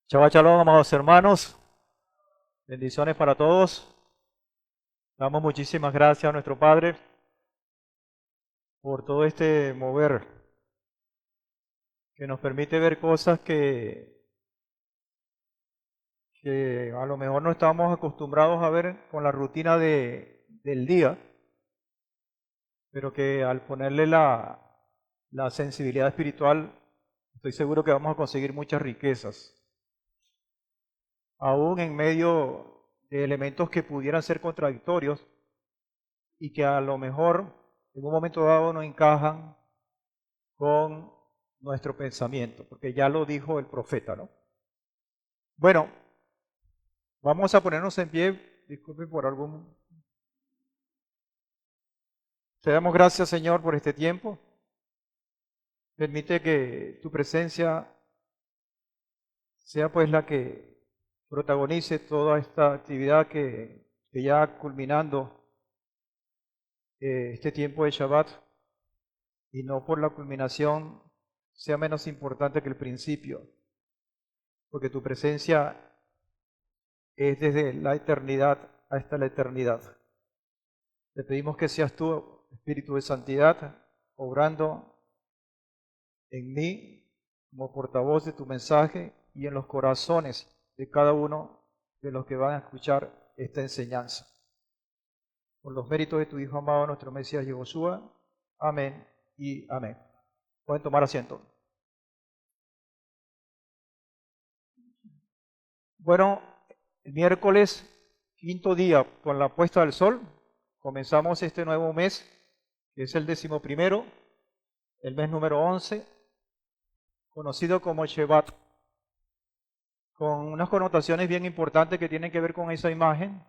Shabbat Shalom, amados hermanos. Bendiciones para todos. Damos muchísimas gracias a nuestro Padre por todo este mover que nos permite ver cosas que a lo mejor no estamos acostumbrados a ver con la rutina del día, pero que al ponerle la sensibilidad espiritual, estoy seguro que vamos a conseguir muchas riquezas, aún en medio de elementos que pudieran ser contradictorios y que a lo mejor en un momento dado no encajan con nuestro pensamiento, porque ya lo dijo el profeta, ¿no? Bueno, vamos a ponernos en pie, disculpen por algún... Te damos gracias, Señor, por este tiempo. Permite que tu presencia sea pues la que protagonice toda esta actividad que ya culminando este tiempo de Shabbat, y no por la culminación sea menos importante que el principio, porque tu presencia es desde la eternidad hasta la eternidad. Te pedimos que seas tú, Espíritu de Santidad, obrando en mí como portavoz de tu mensaje y en los corazones de cada uno de los que van a escuchar esta enseñanza. Por los méritos de tu Hijo amado, nuestro Mesías Yehoshua. Amén y amén. Pueden tomar asiento. Bueno, el miércoles, quinto día con la puesta del sol, comenzamos este nuevo mes, que es el 11º, el mes número 11, conocido como Shevat, con unas connotaciones bien importantes que tienen que ver con esa imagen,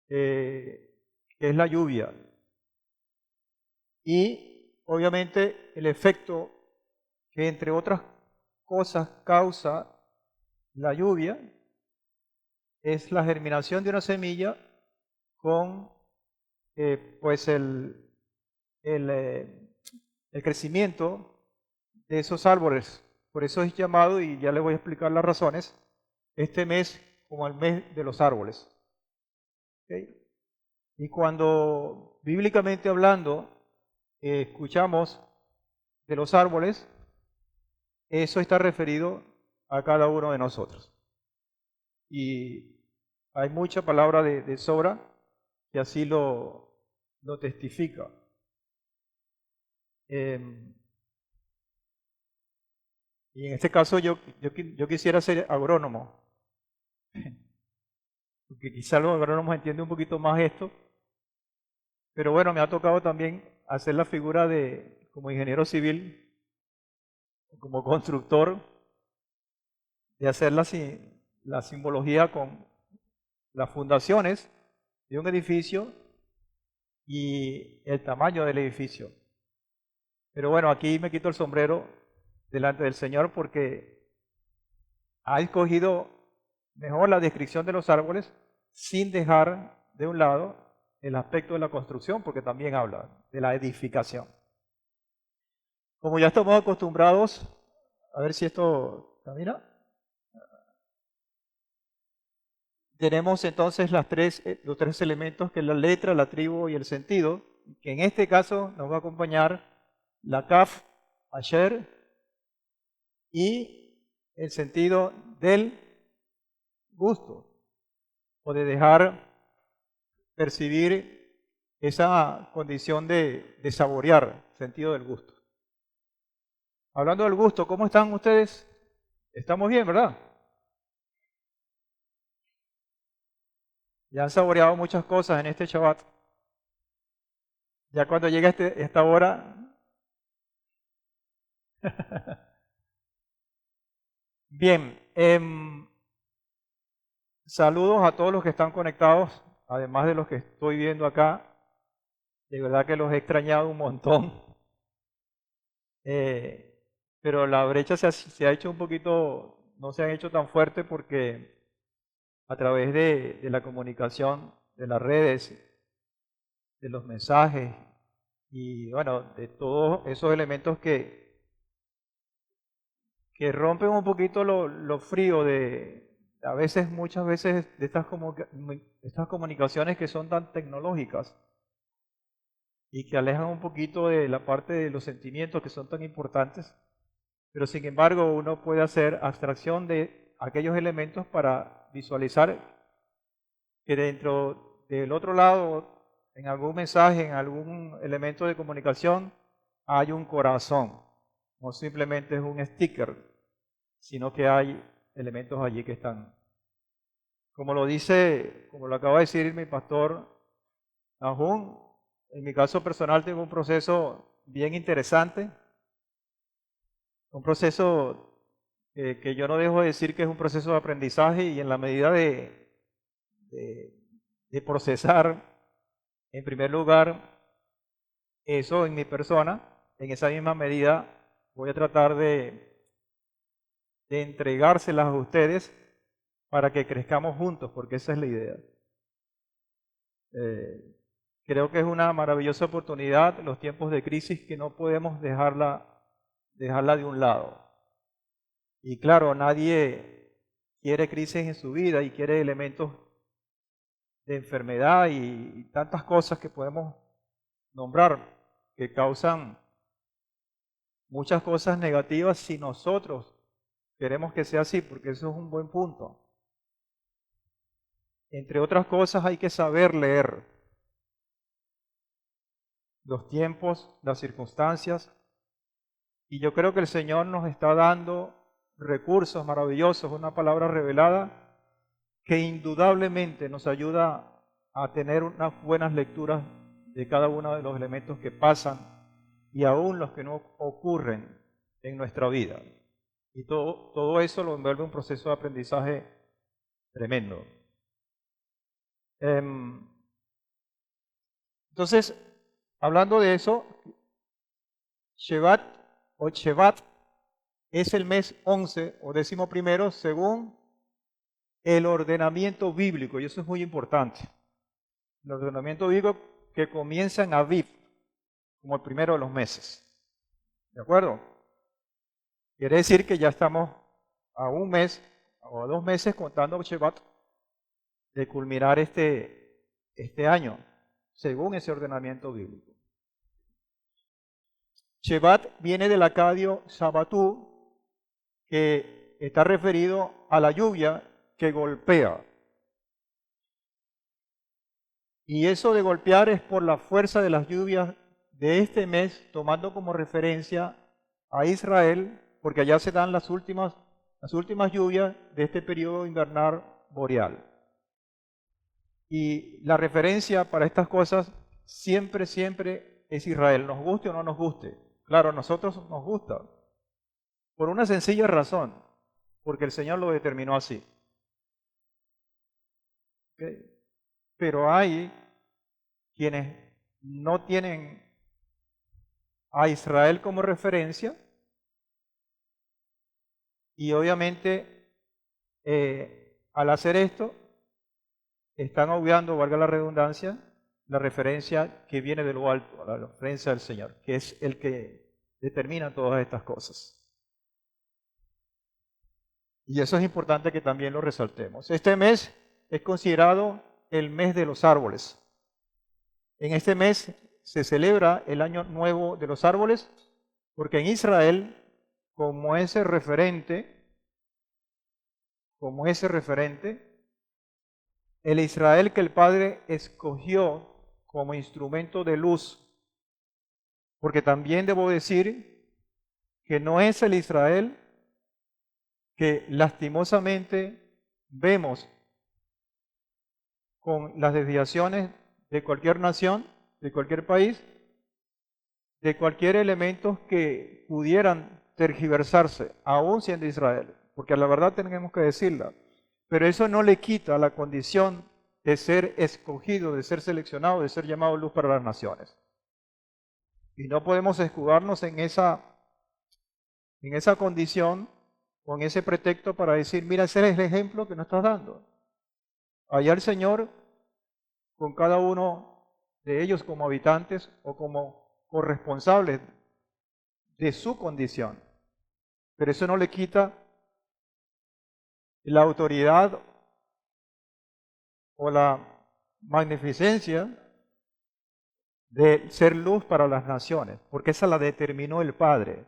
que es la lluvia. Y obviamente el efecto que entre otras cosas causa la lluvia es la germinación de una semilla con pues el, eh, el crecimiento de esos árboles. Por eso es llamado, y ya les voy a explicar las razones, este mes como el mes de los árboles. ¿Okay? Y cuando bíblicamente hablando escuchamos de los árboles, eso está referido a cada uno de nosotros. Y hay mucha palabra de sobra que así lo testifica. Eh, y en este caso yo quisiera ser agrónomo, porque quizá los agrónomos entienden un poquito más esto, pero bueno, me ha tocado también hacer la figura de como ingeniero civil, como constructor, de hacer la simbología con las fundaciones de un edificio y el tamaño del edificio. Pero bueno, aquí me quito el sombrero delante del Señor porque ha escogido mejor la descripción de los árboles sin dejar de un lado el aspecto de la construcción, porque también habla de la edificación. Como ya estamos acostumbrados, a ver si esto camina. Tenemos entonces los tres elementos, que es la letra, la tribu y el sentido, que en este caso nos va a acompañar la kaf, asher, y el sentido del gusto, o de dejar percibir esa condición de saborear, sentido del gusto. Hablando del gusto, ¿cómo están ustedes? Estamos bien, ¿verdad? Ya han saboreado muchas cosas en este Shabbat. Ya cuando llega esta hora... Bien, saludos a todos los que están conectados, además de los que estoy viendo acá. De verdad que los he extrañado un montón. Eh, pero la brecha se ha hecho un poquito, no se ha hecho tan fuerte porque a través de la comunicación, de las redes, de los mensajes y bueno, de todos esos elementos que rompen un poquito lo frío de, a veces, muchas veces, de estas comunicaciones que son tan tecnológicas y que alejan un poquito de la parte de los sentimientos que son tan importantes, pero sin embargo uno puede hacer abstracción de aquellos elementos para visualizar que dentro del otro lado, en algún mensaje, en algún elemento de comunicación, hay un corazón, no simplemente es un sticker, sino que hay elementos allí que están. Como lo dice, como lo acaba de decir mi pastor Nahum, en mi caso personal tengo un proceso bien interesante, un proceso que yo no dejo de decir que es un proceso de aprendizaje y en la medida de, de procesar, en primer lugar, eso en mi persona, en esa misma medida voy a tratar de entregárselas a ustedes para que crezcamos juntos, porque esa es la idea. Eh, Creo que es una maravillosa oportunidad, los tiempos de crisis, que no podemos dejarla de un lado. Y claro, nadie quiere crisis en su vida y quiere elementos de enfermedad y tantas cosas que podemos nombrar que causan muchas cosas negativas si nosotros queremos que sea así, porque eso es un buen punto. Entre otras cosas, hay que saber leer los tiempos, las circunstancias, y yo creo que el Señor nos está dando recursos maravillosos, una palabra revelada que indudablemente nos ayuda a tener unas buenas lecturas de cada uno de los elementos que pasan y aún los que no ocurren en nuestra vida. Y todo eso lo envuelve un proceso de aprendizaje tremendo. Entonces, hablando de eso, Shevat o Shevat es el mes 11 o 11º según el ordenamiento bíblico, y eso es muy importante. El ordenamiento bíblico que comienza en Aviv, como el primero de los meses. ¿De acuerdo? Quiere decir que ya estamos a un mes o a 2 meses contando Shevat de culminar este año, según ese ordenamiento bíblico. Shevat viene del acadio Sabatú, que está referido a la lluvia que golpea. Y eso de golpear es por la fuerza de las lluvias de este mes, tomando como referencia a Israel, porque allá se dan las últimas lluvias de este periodo invernal boreal. Y la referencia para estas cosas siempre es Israel, nos guste o no nos guste. Claro, a nosotros nos gusta, por una sencilla razón, porque el Señor lo determinó así. ¿Okay? Pero hay quienes no tienen a Israel como referencia y obviamente al hacer esto están obviando, valga la redundancia, la referencia que viene de lo alto, la referencia del Señor, que es el que determina todas estas cosas. Y eso es importante que también lo resaltemos. Este mes es considerado el mes de los árboles. En este mes se celebra el Año Nuevo de los Árboles, porque en Israel, como ese referente, el Israel que el Padre escogió como instrumento de luz, porque también debo decir que no es el Israel que lastimosamente vemos con las desviaciones de cualquier nación, de cualquier país, de cualquier elemento que pudieran tergiversarse, aún siendo Israel, porque a la verdad tenemos que decirla, pero eso no le quita la condición de ser escogido, de ser seleccionado, de ser llamado luz para las naciones. Y no podemos escudarnos en esa condición, con ese pretexto para decir, mira, ese es el ejemplo que nos estás dando. Allá el Señor, con cada uno de ellos como habitantes o como corresponsables de su condición, pero eso no le quita la autoridad o la magnificencia de ser luz para las naciones, porque esa la determinó el Padre,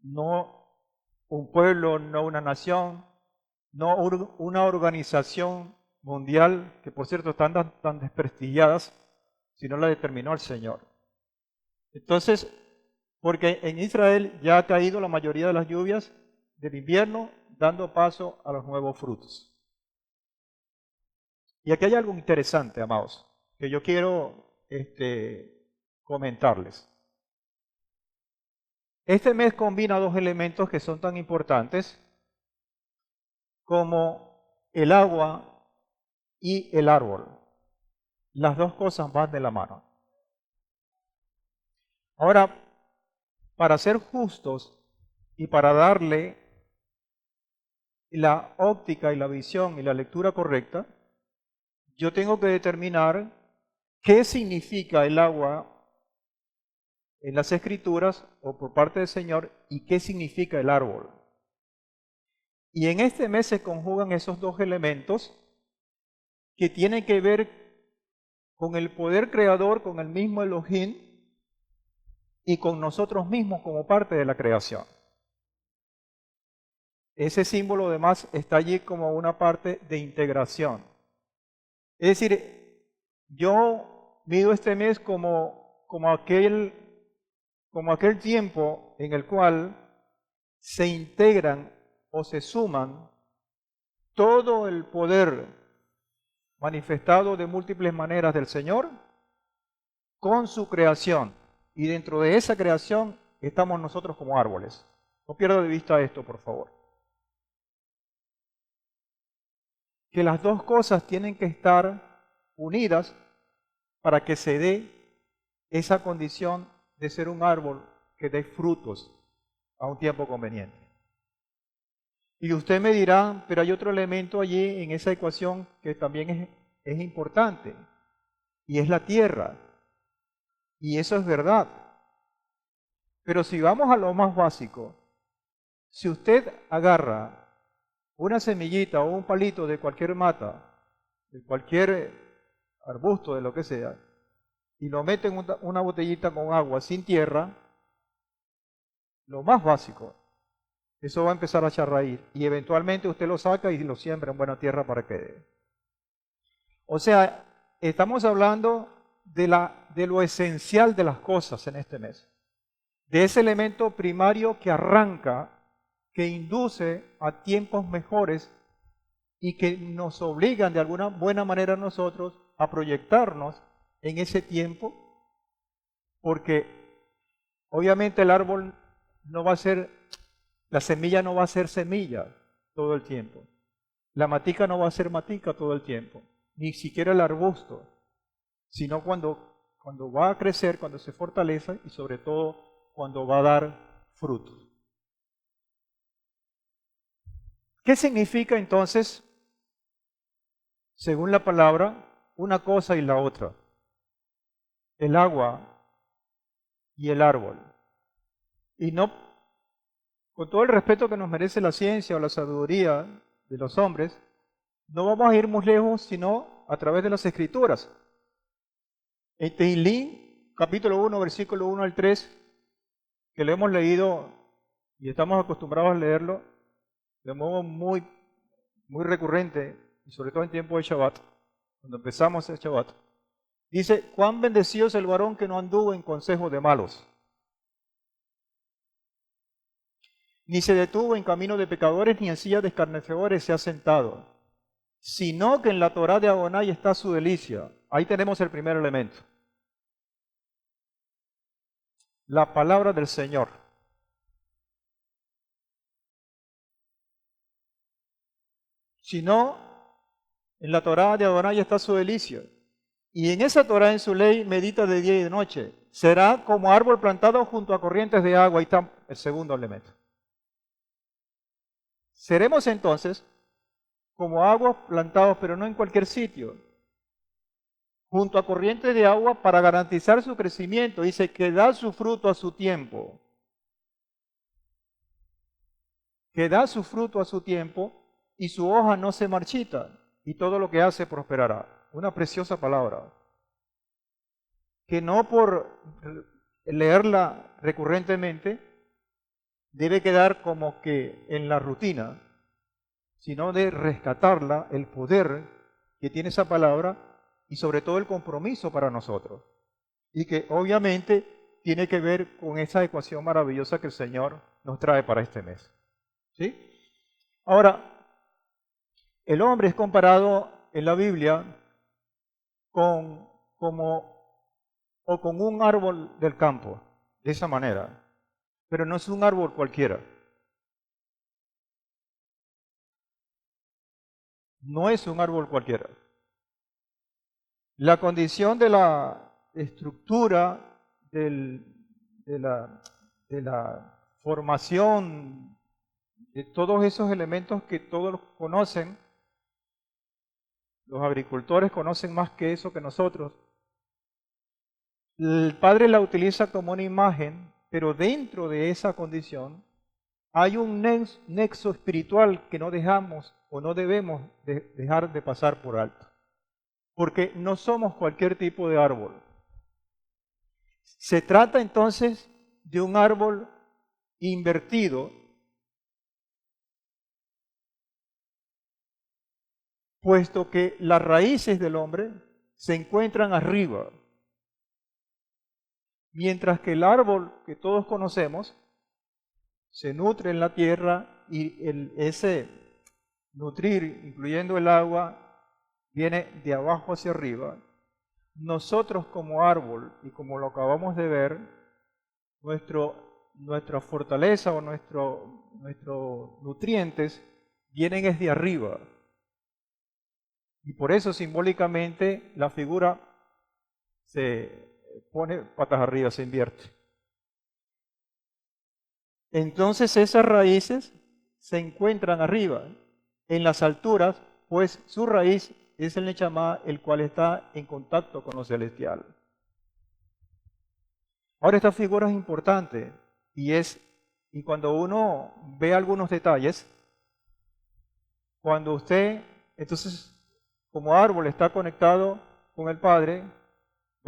no un pueblo, no una nación, no una organización mundial, que por cierto están tan desprestigiadas, sino la determinó el Señor. Entonces, porque en Israel ya ha caído la mayoría de las lluvias del invierno, dando paso a los nuevos frutos. Y aquí hay algo interesante, amados, que yo quiero comentarles. Este mes combina dos elementos que son tan importantes como el agua y el árbol. Las dos cosas van de la mano. Ahora, para ser justos y para darle la óptica y la visión y la lectura correcta, yo tengo que determinar qué significa el agua en las Escrituras o por parte del Señor y qué significa el árbol. Y en este mes se conjugan esos dos elementos que tienen que ver con el poder creador, con el mismo Elohim y con nosotros mismos como parte de la creación. Ese símbolo además está allí como una parte de integración. Es decir, yo mido este mes como aquel tiempo en el cual se integran o se suman todo el poder manifestado de múltiples maneras del Señor con su creación. Y dentro de esa creación estamos nosotros como árboles. No pierda de vista esto, por favor. Que las dos cosas tienen que estar unidas para que se dé esa condición de ser un árbol que dé frutos a un tiempo conveniente. Y usted me dirá, pero hay otro elemento allí en esa ecuación que también es importante, y es la tierra. Y eso es verdad. Pero si vamos a lo más básico, si usted agarra una semillita o un palito de cualquier mata, de cualquier arbusto, de lo que sea, y lo mete en una botellita con agua sin tierra, lo más básico, eso va a empezar a echar raíz y eventualmente usted lo saca y lo siembra en buena tierra para que dé. O sea, estamos hablando de lo esencial de las cosas en este mes, de ese elemento primario que arranca, que induce a tiempos mejores y que nos obligan de alguna buena manera a nosotros a proyectarnos en ese tiempo, porque obviamente el árbol no va a ser, la semilla no va a ser semilla todo el tiempo, la matica no va a ser matica todo el tiempo, ni siquiera el arbusto, sino cuando va a crecer, cuando se fortalece y sobre todo cuando va a dar frutos. ¿Qué significa entonces, según la palabra, una cosa y la otra? El agua y el árbol. Y no, con todo el respeto que nos merece la ciencia o la sabiduría de los hombres, no vamos a ir muy lejos sino a través de las Escrituras. En Tehillim, capítulo 1, versículo 1 al 3, que lo hemos leído y estamos acostumbrados a leerlo de modo muy recurrente, y sobre todo en tiempo de Shabbat, cuando empezamos el Shabbat, dice, cuán bendecido es el varón que no anduvo en consejo de malos, ni se detuvo en camino de pecadores, ni en silla de escarnecedores se ha sentado, sino que en la Torá de Adonai está su delicia. Ahí tenemos el primer elemento. La palabra del Señor. Sino en la Torá de Adonai está su delicia. Y en esa Torá, en su ley, medita de día y de noche. Será como árbol plantado junto a corrientes de agua. Ahí está el segundo elemento. Seremos entonces como árboles plantados, pero no en cualquier sitio, junto a corrientes de agua para garantizar su crecimiento. Dice que da su fruto a su tiempo. que da su fruto a su tiempo y su hoja no se marchita, y todo lo que hace prosperará. Una preciosa palabra, que no por leerla recurrentemente debe quedar como que en la rutina, sino de rescatarla, el poder que tiene esa palabra y sobre todo el compromiso para nosotros. Y que obviamente tiene que ver con esa ecuación maravillosa que el Señor nos trae para este mes. ¿Sí? Ahora, el hombre es comparado en la Biblia con, con un árbol del campo, de esa manera. Pero no es un árbol cualquiera. No es un árbol cualquiera. La condición de la estructura, de la formación, de todos esos elementos que todos conocen, los agricultores conocen más que eso que nosotros. El Padre la utiliza como una imagen, pero dentro de esa condición hay un nexo espiritual que no dejamos o no debemos dejar de pasar por alto. Porque no somos cualquier tipo de árbol. Se trata entonces de un árbol invertido, puesto que las raíces del hombre se encuentran arriba, mientras que el árbol que todos conocemos se nutre en la tierra y ese nutrir, incluyendo el agua, viene de abajo hacia arriba. Nosotros como árbol, y como lo acabamos de ver, nuestra fortaleza o nuestros nutrientes vienen desde arriba. Y por eso simbólicamente la figura se pone patas arriba, se invierte. Entonces esas raíces se encuentran arriba, en las alturas, pues su raíz es el Nechamá, el cual está en contacto con lo celestial. Ahora esta figura es importante y cuando uno ve algunos detalles, cuando usted, entonces, como árbol está conectado con el Padre,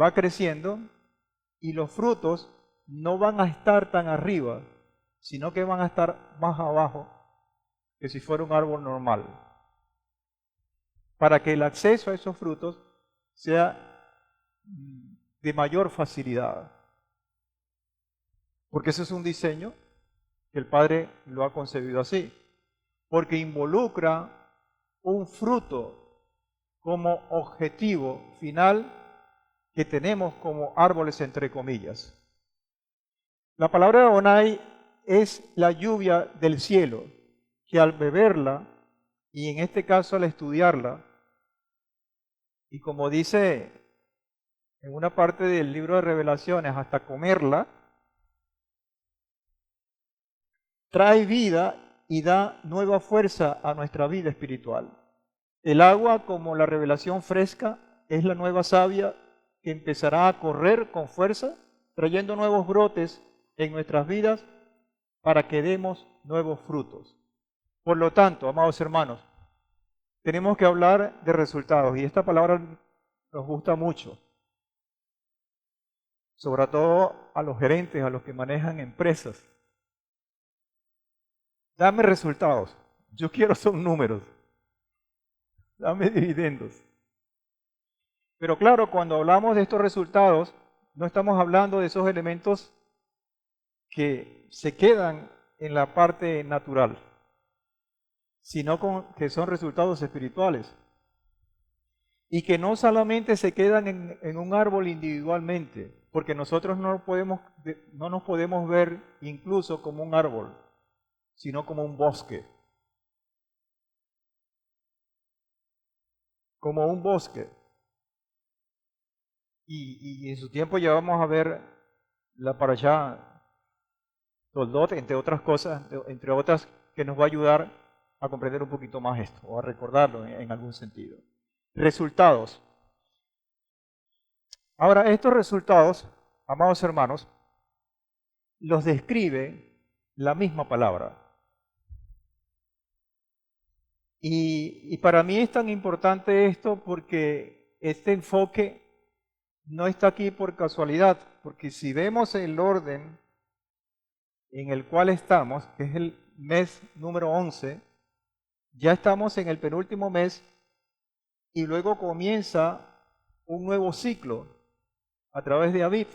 va creciendo y los frutos no van a estar tan arriba, sino que van a estar más abajo que si fuera un árbol normal. Para que el acceso a esos frutos sea de mayor facilidad. Porque ese es un diseño que el Padre lo ha concebido así. Porque involucra un fruto como objetivo final que tenemos como árboles entre comillas. La palabra Adonai es la lluvia del cielo, que al beberla, y en este caso al estudiarla, y como dice en una parte del libro de Revelaciones, hasta comerla, trae vida y da nueva fuerza a nuestra vida espiritual. El agua, como la revelación fresca, es la nueva savia que empezará a correr con fuerza, trayendo nuevos brotes en nuestras vidas para que demos nuevos frutos. Por lo tanto, amados hermanos, tenemos que hablar de resultados y esta palabra nos gusta mucho, sobre todo a los gerentes, a los que manejan empresas. Dame resultados. Yo quiero son números. Dame dividendos. Pero claro, cuando hablamos de estos resultados, no estamos hablando de esos elementos que se quedan en la parte natural, sino que son resultados espirituales. Y que no solamente se quedan en un árbol individualmente, porque nosotros no nos podemos ver incluso como un árbol, sino como un bosque. Como un bosque. Y en su tiempo ya vamos a ver la parashá Toldot, entre otras cosas, entre otras que nos va a ayudar a comprender un poquito más esto, o a recordarlo en algún sentido. Resultados. Ahora, estos resultados, amados hermanos, los describe la misma palabra. Y para mí es tan importante esto porque este enfoque no está aquí por casualidad, porque si vemos el orden en el cual estamos, que es el mes número 11, ya estamos en el penúltimo mes y luego comienza un nuevo ciclo a través de Aviv,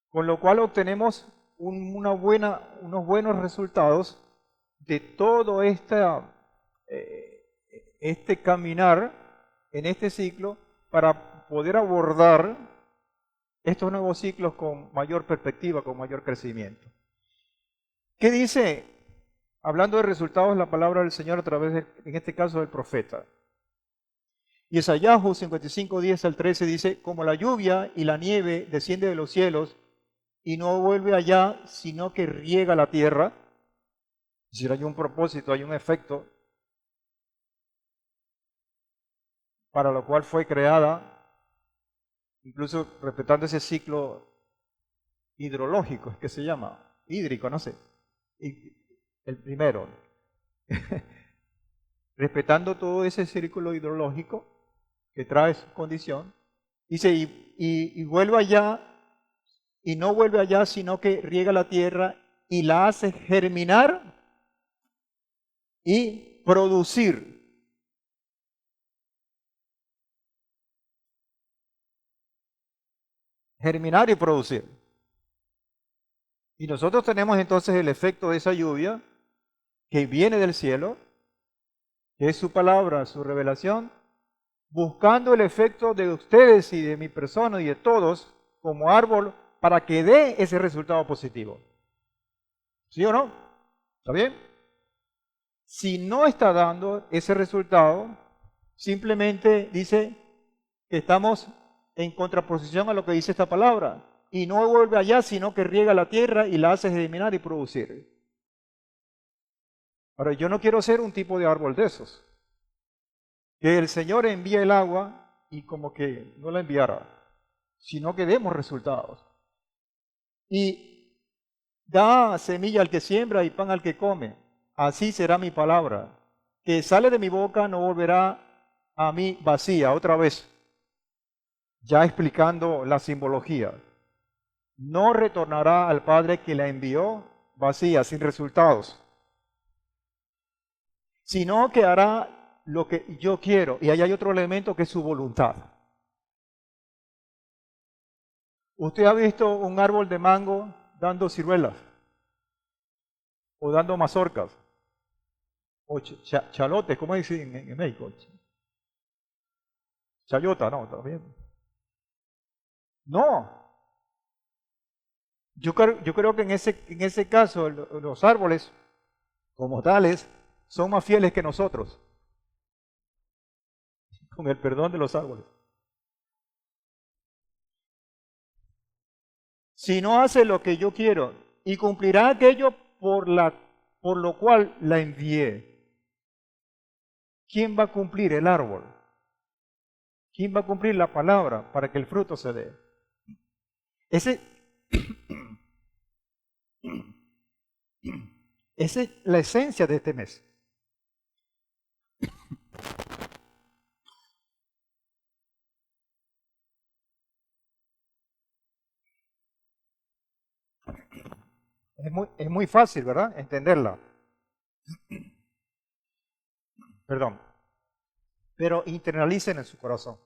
con lo cual obtenemos unos buenos resultados de todo este caminar en este ciclo para poder abordar estos nuevos ciclos con mayor perspectiva, con mayor crecimiento. ¿Qué dice, hablando de resultados, la palabra del Señor a través, en este caso, del profeta? Isaías 55, 10 al 13 dice, como la lluvia y la nieve desciende de los cielos y no vuelve allá, sino que riega la tierra. Es decir, hay un propósito, hay un efecto para lo cual fue creada, incluso respetando ese ciclo hidrológico, es que se llama, hídrico, no sé, el primero, respetando todo ese círculo hidrológico que trae su condición, dice, y vuelve allá, y no vuelve allá, sino que riega la tierra y la hace germinar y producir. Germinar y producir. Y nosotros tenemos entonces el efecto de esa lluvia que viene del cielo, que es su palabra, su revelación, buscando el efecto de ustedes y de mi persona y de todos como árbol para que dé ese resultado positivo. ¿Sí o no? ¿Está bien? Si no está dando ese resultado, simplemente dice que estamos en contraposición a lo que dice esta palabra. Y no vuelve allá, sino que riega la tierra y la hace germinar y producir. Ahora, yo no quiero ser un tipo de árbol de esos. Que el Señor envíe el agua y como que no la enviara, sino que demos resultados. Y da semilla al que siembra y pan al que come. Así será mi palabra, que sale de mi boca no volverá a mí vacía. Otra vez, ya explicando la simbología. No retornará al Padre que la envió vacía, sin resultados, sino que hará lo que yo quiero. Y ahí hay otro elemento que es su voluntad. ¿Usted ha visto un árbol de mango dando ciruelas? ¿O dando mazorcas? ¿O chalotes, como dicen en México? Chayota, no, también. No. Yo creo que en ese caso los árboles, como tales, son más fieles que nosotros, con el perdón de los árboles. Si no hace lo que yo quiero y cumplirá aquello por lo cual la envié, ¿quién va a cumplir el árbol? ¿Quién va a cumplir la palabra para que el fruto se dé? Ese, esa es la esencia de este mes. Es muy fácil, ¿verdad? Entenderla. Perdón. Pero internalicen en su corazón.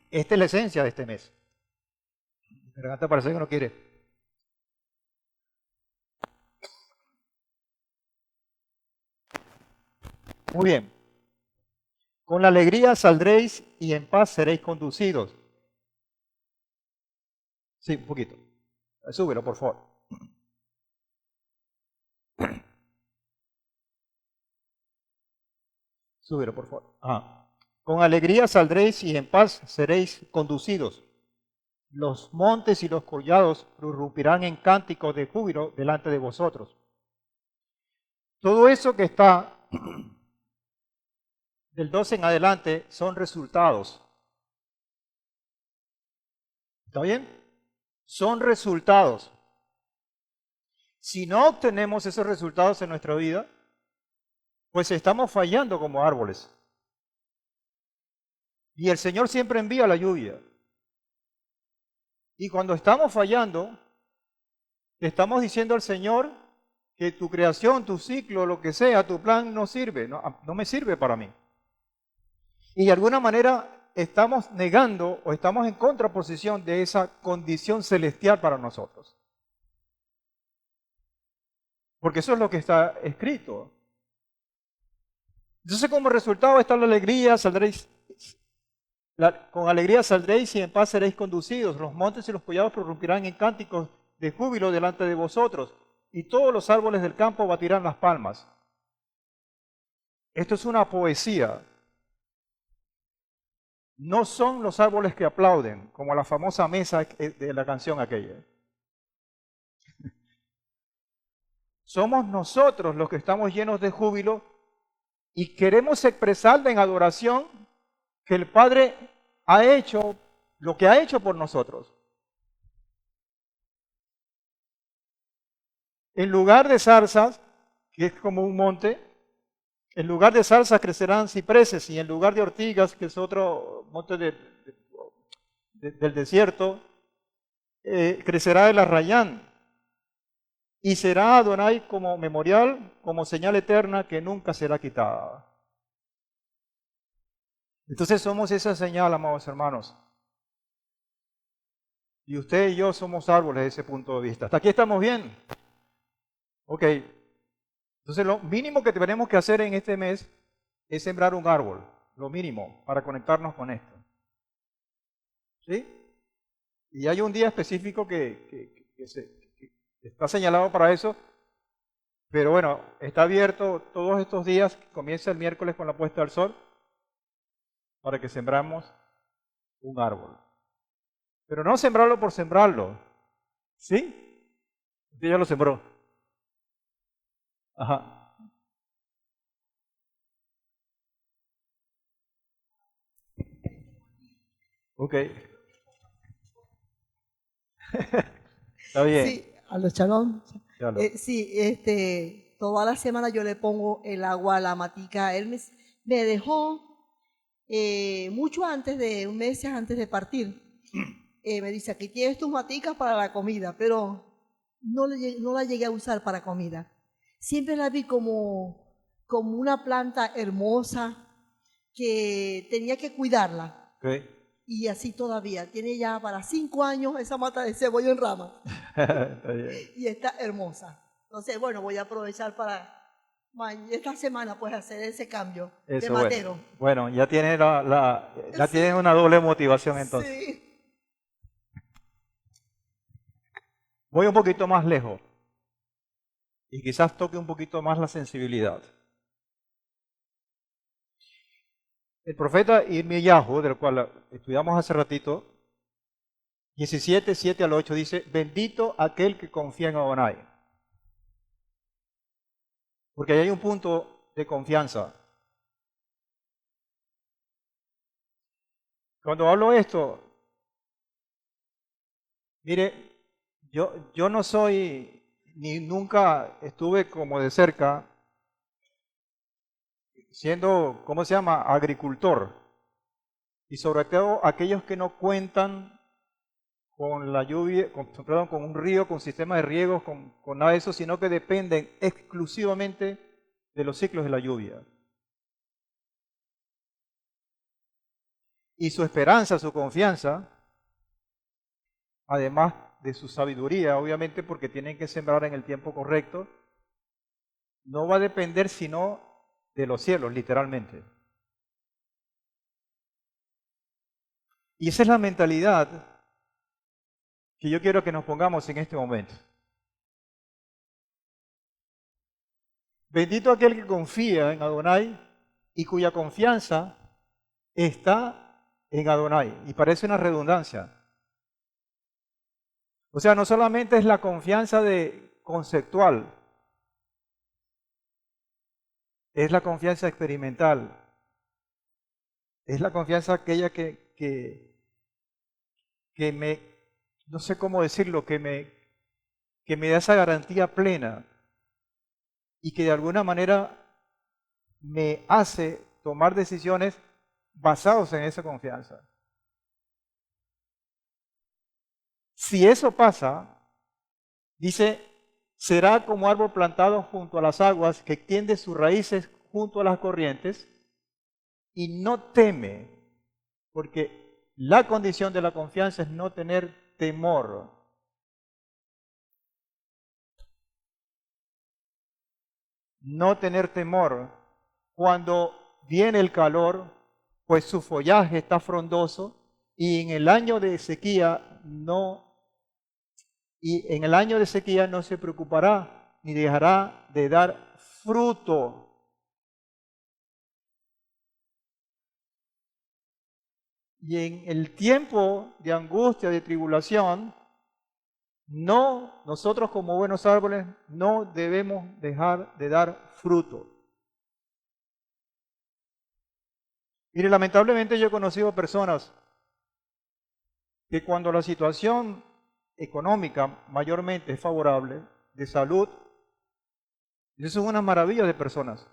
Esta es la esencia de este mes. Mi garganta parece que no quiere. Muy bien. Con la alegría saldréis y en paz seréis conducidos. Sí, un poquito. Súbelo, por favor. Súbelo, por favor. Con alegría saldréis y en paz seréis conducidos. Los montes y los collados prorrumpirán en cánticos de júbilo delante de vosotros. Todo eso que está del 12 en adelante son resultados. ¿Está bien? Son resultados. Si no obtenemos esos resultados en nuestra vida, pues estamos fallando como árboles. Y el Señor siempre envía la lluvia. Y cuando estamos fallando, le estamos diciendo al Señor que tu creación, tu ciclo, lo que sea, tu plan no sirve, no me sirve para mí. Y de alguna manera estamos negando o estamos en contraposición de esa condición celestial para nosotros. Porque eso es lo que está escrito. Entonces, como resultado está la alegría, con alegría saldréis y en paz seréis conducidos. Los montes y los collados prorrumpirán en cánticos de júbilo delante de vosotros, y todos los árboles del campo batirán las palmas. Esto es una poesía. No son los árboles que aplauden, como la famosa mesa de la canción aquella. Somos nosotros los que estamos llenos de júbilo y queremos expresarle en adoración que el Padre ha hecho lo que ha hecho por nosotros. En lugar de zarzas, que es como un monte, en lugar de zarzas crecerán cipreses, y en lugar de ortigas, que es otro monte del desierto, crecerá el arrayán. Y será Adonai como memorial, como señal eterna que nunca será quitada. Entonces somos esa señal, amados hermanos. Y usted y yo somos árboles desde ese punto de vista. ¿Hasta aquí estamos bien? Ok. Entonces lo mínimo que tenemos que hacer en este mes es sembrar un árbol. Lo mínimo para conectarnos con esto. ¿Sí? Y hay un día específico que está señalado para eso. Pero bueno, está abierto todos estos días. Comienza el miércoles con la puesta del sol para que sembramos un árbol. Pero no sembrarlo por sembrarlo. ¿Sí? Usted ya lo sembró. Ajá. Ok. Está bien. Sí, a los chalón. Ya lo. Sí, toda la semana yo le pongo el agua a la matica. Él me dejó mucho antes un mes antes de partir. Me dice, aquí tienes tus maticas para la comida, pero no la llegué a usar para comida. Siempre la vi como una planta hermosa que tenía que cuidarla. Ok. Y así todavía. Tiene ya para 5 años esa mata de cebolla en rama. Está bien. Y está hermosa. Entonces, bueno, voy a aprovechar para esta semana pues hacer ese cambio de Eso, bueno. matero. Bueno, ya tiene ya Sí, tienen una doble motivación entonces. sí. Voy un poquito más lejos y quizás toque un poquito más la sensibilidad. El profeta Irmiyahu, del cual estudiamos hace ratito, 17, 7 al 8 dice, bendito aquel que confía en Adonai. Porque ahí hay un punto de confianza. Cuando hablo esto, mire, yo no soy, ni nunca estuve como de cerca, siendo, ¿cómo se llama?, agricultor. Y sobre todo aquellos que no cuentan con la lluvia, perdón, con un río, con sistema de riegos, con nada de eso, sino que dependen exclusivamente de los ciclos de la lluvia. Y su esperanza, su confianza, además de su sabiduría, obviamente porque tienen que sembrar en el tiempo correcto, no va a depender sino de los cielos, literalmente. Y esa es la mentalidad que yo quiero que nos pongamos en este momento. Bendito aquel que confía en Adonai y cuya confianza está en Adonai. Y parece una redundancia. O sea, no solamente es la confianza conceptual, es la confianza experimental, es la confianza aquella que me, no sé cómo decirlo, que me da esa garantía plena y que de alguna manera me hace tomar decisiones basadas en esa confianza. Si eso pasa, dice, será como árbol plantado junto a las aguas que extiende sus raíces junto a las corrientes y no teme, porque la condición de la confianza es no tener temor. No tener temor. Cuando viene el calor, pues su follaje está frondoso y en el año de sequía no se preocupará ni dejará de dar fruto. Y en el tiempo de angustia, de tribulación, nosotros como buenos árboles no debemos dejar de dar fruto. Mire, lamentablemente yo he conocido personas que cuando la situación económica mayormente es favorable, de salud, eso son una maravilla de personas.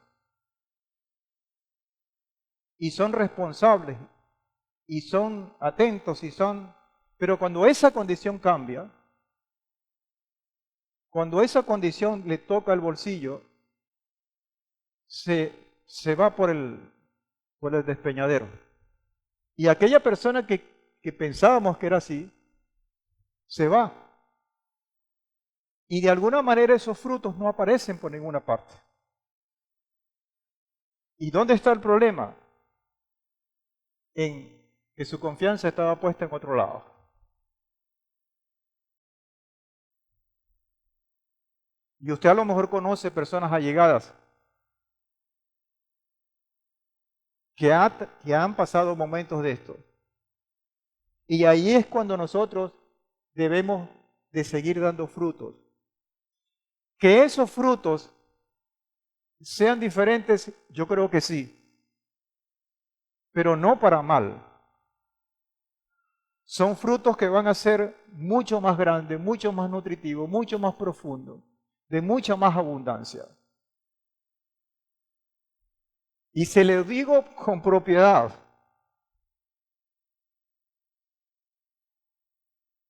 Y son responsables, y son atentos, pero cuando esa condición cambia, cuando esa condición le toca el bolsillo, se va por el despeñadero. Y aquella persona que pensábamos que era así, se va. Y de alguna manera esos frutos no aparecen por ninguna parte. ¿Y dónde está el problema? En que su confianza estaba puesta en otro lado. Y usted a lo mejor conoce personas allegadas que han pasado momentos de esto. Y ahí es cuando nosotros debemos de seguir dando frutos. Que esos frutos sean diferentes, yo creo que sí, pero no para mal. Son frutos que van a ser mucho más grandes, mucho más nutritivos, mucho más profundos, de mucha más abundancia. Y se lo digo con propiedad.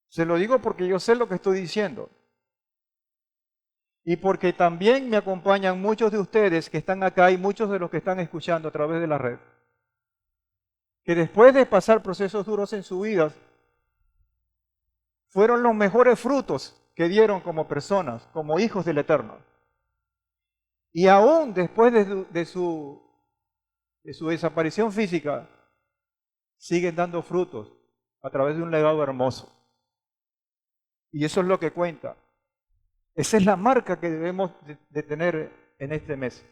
Se lo digo porque yo sé lo que estoy diciendo. Y porque también me acompañan muchos de ustedes que están acá y muchos de los que están escuchando a través de la red. Que después de pasar procesos duros en su vida, fueron los mejores frutos que dieron como personas, como hijos del Eterno. Y aún después de su desaparición física, siguen dando frutos a través de un legado hermoso. Y eso es lo que cuenta. Esa es la marca que debemos de tener en este mes.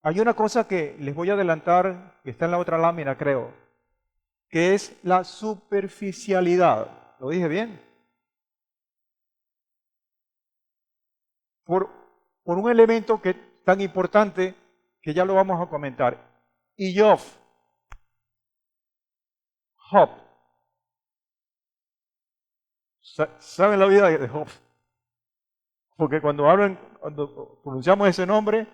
Hay una cosa que les voy a adelantar, que está en la otra lámina, creo, que es la superficialidad. ¿Lo dije bien? Por un elemento que tan importante que ya lo vamos a comentar. Job. ¿Saben la vida de Job? Porque cuando pronunciamos ese nombre,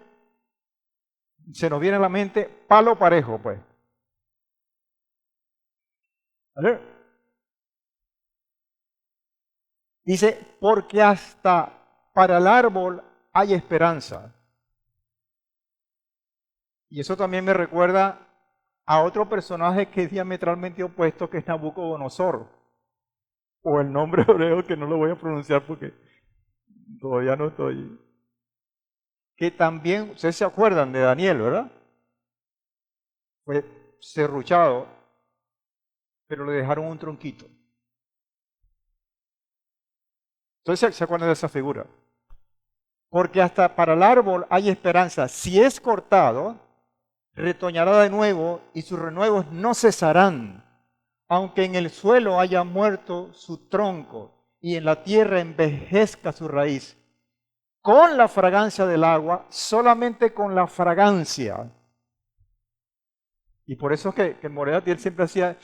se nos viene a la mente palo parejo, pues. ¿Vale? Dice, porque hasta para el árbol hay esperanza. Y eso también me recuerda a otro personaje que es diametralmente opuesto, que es Nabucodonosor. O el nombre hebreo que no lo voy a pronunciar porque todavía no estoy. Que también, ustedes se acuerdan de Daniel, ¿verdad? Fue serruchado, pero le dejaron un tronquito. Entonces, ¿se acuerdan de esa figura? Porque hasta para el árbol hay esperanza. Si es cortado, retoñará de nuevo y sus renuevos no cesarán. Aunque en el suelo haya muerto su tronco y en la tierra envejezca su raíz. Con la fragancia del agua, solamente con la fragancia. Y por eso es que el Moretti siempre hacía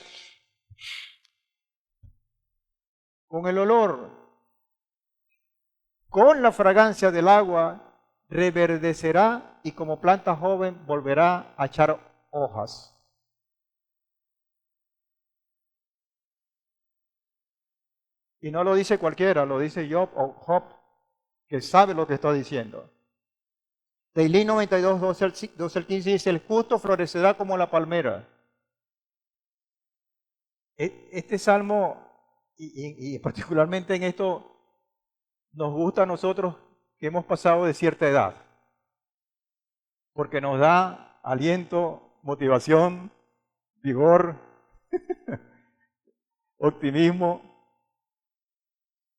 con el olor, con la fragancia del agua, reverdecerá y como planta joven volverá a echar hojas. Y no lo dice cualquiera, lo dice Job, que sabe lo que está diciendo. Teilín 92, 12 al 15 dice, el justo florecerá como la palmera. Este salmo, y particularmente en esto, nos gusta a nosotros que hemos pasado de cierta edad, porque nos da aliento, motivación, vigor, optimismo.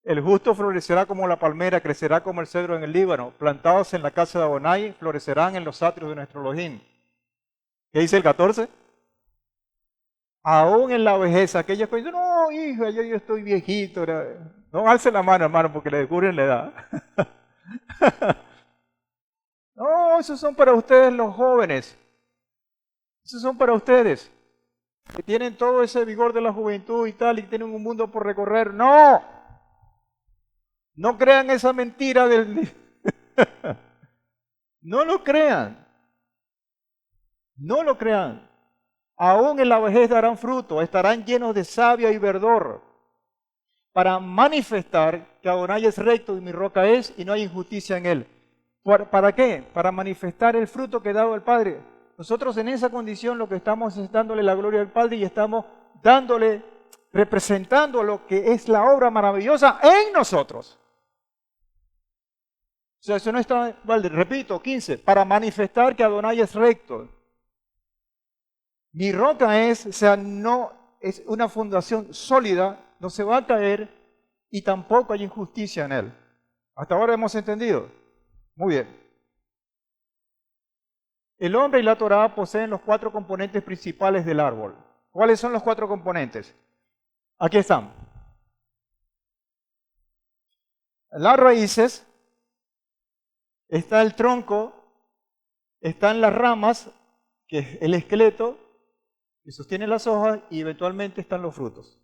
El justo florecerá como la palmera, crecerá como el cedro en el Líbano, plantados en la casa de Adonai, florecerán en los atrios de nuestro Elohim. ¿Qué dice el 14? Aún en la vejez, aquellos que dicen, no, hija, yo estoy viejito. No alce la mano, hermano, porque le descubren la edad. No, esos son para ustedes los jóvenes. Esos son para ustedes, que tienen todo ese vigor de la juventud y tal, y tienen un mundo por recorrer. No, no crean esa mentira del... No lo crean, no lo crean. Aún en la vejez darán fruto, estarán llenos de savia y verdor, para manifestar que Adonai es recto y mi roca es, y no hay injusticia en él. ¿Para qué? Para manifestar el fruto que ha dado el Padre. Nosotros en esa condición lo que estamos es dándole la gloria al Padre y estamos dándole, representando lo que es la obra maravillosa en nosotros. O sea, eso no está, vale, repito, 15, para manifestar que Adonai es recto. Mi roca es, o sea, no es una fundación sólida, no se va a caer y tampoco hay injusticia en él. ¿Hasta ahora hemos entendido? Muy bien. El hombre y la Torá poseen los 4 componentes principales del árbol. ¿Cuáles son los 4 componentes? Aquí están. Las raíces, está el tronco, están las ramas, que es el esqueleto, que sostiene las hojas, y eventualmente están los frutos.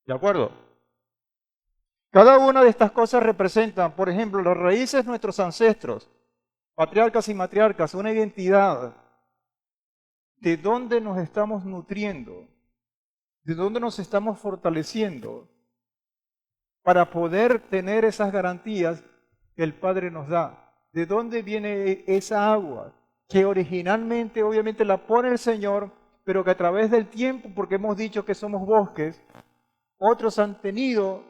¿De acuerdo? Cada una de estas cosas representan, por ejemplo, las raíces, nuestros ancestros, patriarcas y matriarcas, una identidad de dónde nos estamos nutriendo, de dónde nos estamos fortaleciendo para poder tener esas garantías que el Padre nos da. ¿De dónde viene esa agua? Que originalmente obviamente la pone el Señor, pero que a través del tiempo, porque hemos dicho que somos bosques, otros han tenido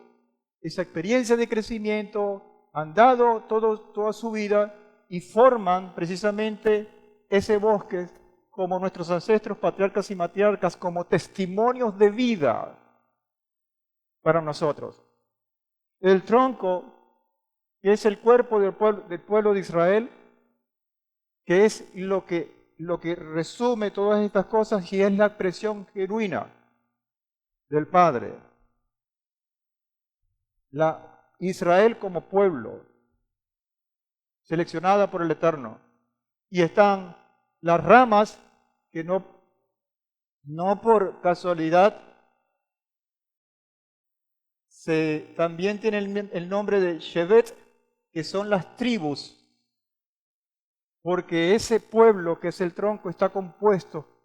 esa experiencia de crecimiento, han dado toda su vida y forman precisamente ese bosque como nuestros ancestros, patriarcas y matriarcas, como testimonios de vida para nosotros. El tronco, que es el cuerpo del pueblo de Israel, que es lo que resume todas estas cosas y es la expresión genuina del Padre. La Israel como pueblo, seleccionada por el Eterno. Y están las ramas que no por casualidad también tienen el nombre de Shevet, que son las tribus, porque ese pueblo que es el tronco está compuesto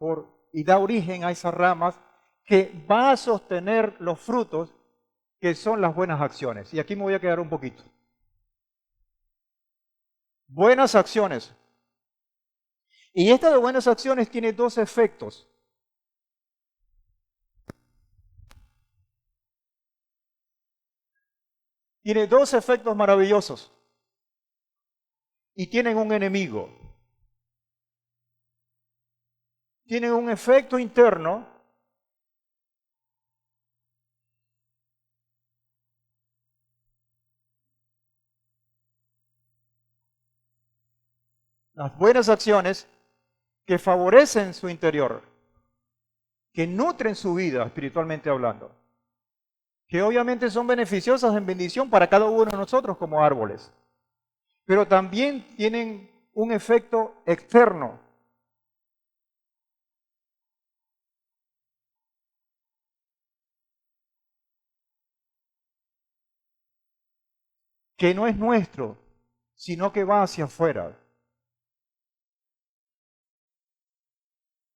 y da origen a esas ramas que va a sostener los frutos que son las buenas acciones. Y aquí me voy a quedar un poquito. Buenas acciones. Y esta de buenas acciones tiene 2 efectos. Tiene 2 efectos maravillosos. Y tienen un enemigo. Tienen un efecto interno. Las buenas acciones que favorecen su interior, que nutren su vida espiritualmente hablando, que obviamente son beneficiosas en bendición para cada uno de nosotros como árboles, pero también tienen un efecto externo. que no es nuestro, sino que va hacia afuera.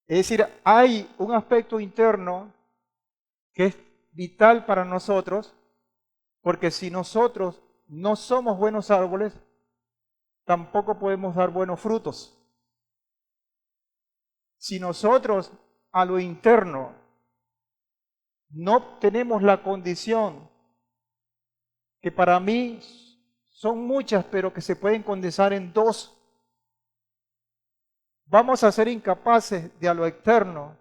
Es decir, hay un aspecto interno que es vital para nosotros, porque si nosotros no somos buenos árboles, tampoco podemos dar buenos frutos. Si nosotros a lo interno no tenemos la condición, que para mí son muchas, pero que se pueden condensar en dos, vamos a ser incapaces de a lo externo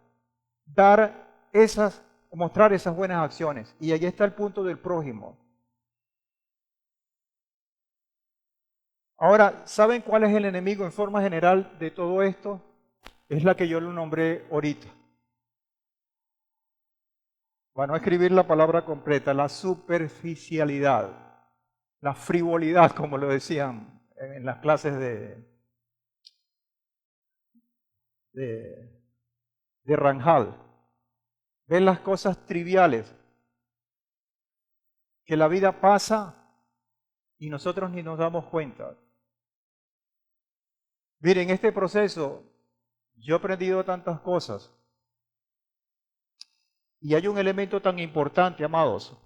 mostrar esas buenas acciones. Y ahí está el punto del prójimo. Ahora, ¿saben cuál es el enemigo en forma general de todo esto? Es la que yo lo nombré ahorita. Para no escribir la palabra completa, la superficialidad, la frivolidad, como lo decían en las clases de Ranjal. Ven las cosas triviales, que la vida pasa y nosotros ni nos damos cuenta. Miren, en este proceso yo he aprendido tantas cosas. Y hay un elemento tan importante, amados,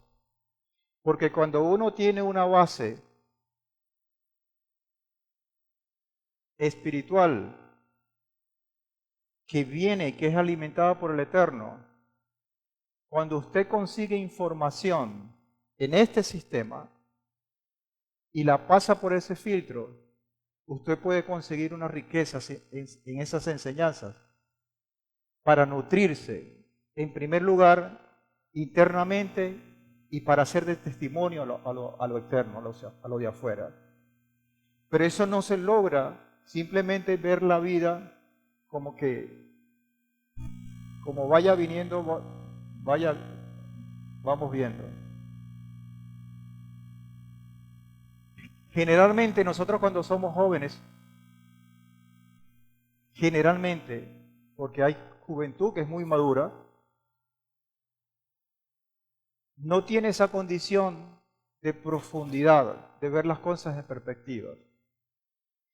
porque cuando uno tiene una base espiritual que viene, que es alimentada por el Eterno, cuando usted consigue información en este sistema y la pasa por ese filtro, usted puede conseguir una riqueza en esas enseñanzas para nutrirse, en primer lugar, internamente y para hacer de testimonio a lo externo, a lo de afuera. Pero eso no se logra simplemente ver la vida como vaya viniendo, vamos viendo. Generalmente nosotros cuando somos jóvenes, porque hay juventud que es muy madura, no tiene esa condición de profundidad, de ver las cosas en perspectiva.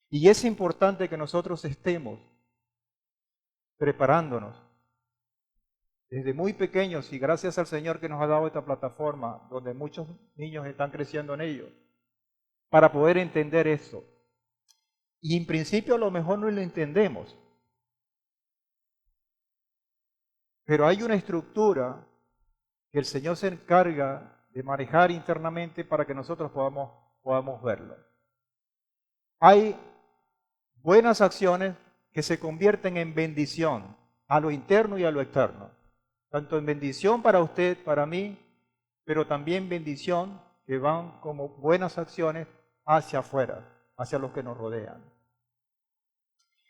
Y es importante que nosotros estemos preparándonos desde muy pequeños, y gracias al Señor que nos ha dado esta plataforma, donde muchos niños están creciendo en ello, para poder entender esto. Y en principio a lo mejor no lo entendemos, pero hay una estructura que el Señor se encarga de manejar internamente para que nosotros podamos verlo. Hay buenas acciones que se convierten en bendición a lo interno y a lo externo. Tanto en bendición para usted, para mí, pero también bendición que van como buenas acciones hacia afuera, hacia los que nos rodean.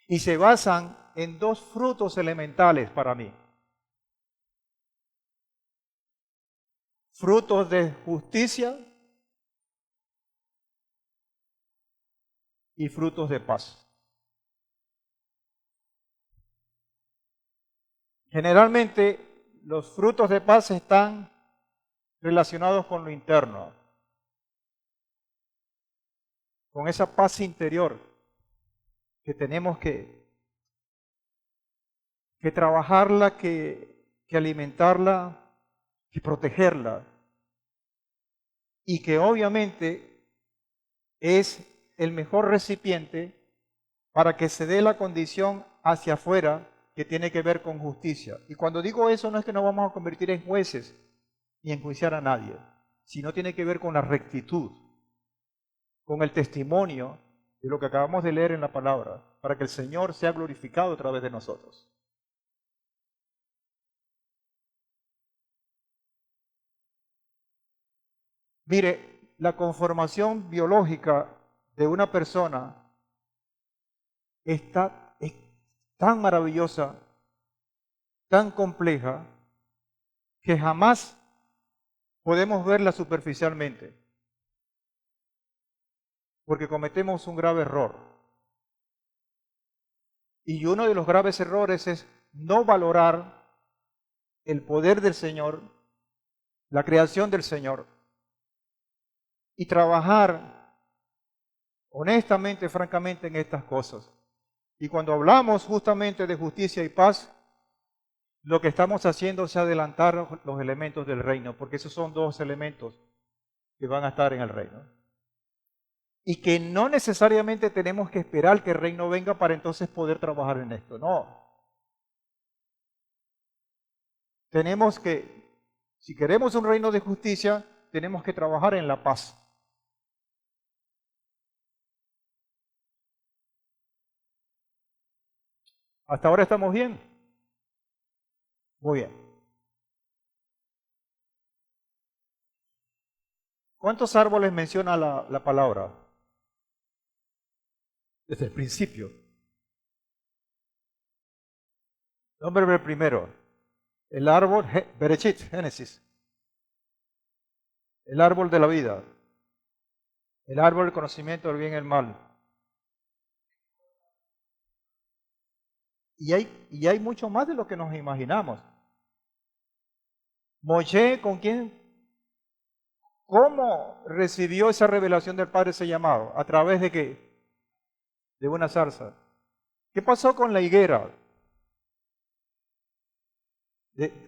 Y se basan en dos frutos elementales para mí. Frutos de justicia y frutos de paz. Generalmente los frutos de paz están relacionados con lo interno, con esa paz interior que tenemos que trabajarla, que alimentarla, que protegerla, y que obviamente es el mejor recipiente para que se dé la condición hacia afuera que tiene que ver con justicia. Y cuando digo eso no es que nos vamos a convertir en jueces ni enjuiciar a nadie, sino tiene que ver con la rectitud, con el testimonio de lo que acabamos de leer en la palabra, para que el Señor sea glorificado a través de nosotros. Mire, la conformación biológica de una persona es tan maravillosa, tan compleja, que jamás podemos verla superficialmente, porque cometemos un grave error. Y uno de los graves errores es no valorar el poder del Señor, la creación del Señor, y trabajar honestamente, francamente en estas cosas. Y cuando hablamos justamente de justicia y paz, lo que estamos haciendo es adelantar los elementos del reino, porque esos son dos elementos que van a estar en el reino. Y que no necesariamente tenemos que esperar que el reino venga para entonces poder trabajar en esto. No. Tenemos que, si queremos un reino de justicia, tenemos que trabajar en la paz. ¿Hasta ahora estamos bien? Muy bien. ¿Cuántos árboles menciona la palabra? Desde el principio. Nombre del primero. El árbol, Bereshit, Génesis. El árbol de la vida. El árbol del conocimiento del bien y el mal. Y hay mucho más de lo que nos imaginamos. Moshe, ¿con quién? ¿Cómo recibió esa revelación del Padre ese llamado? ¿A través de qué? De una zarza. ¿Qué pasó con la higuera?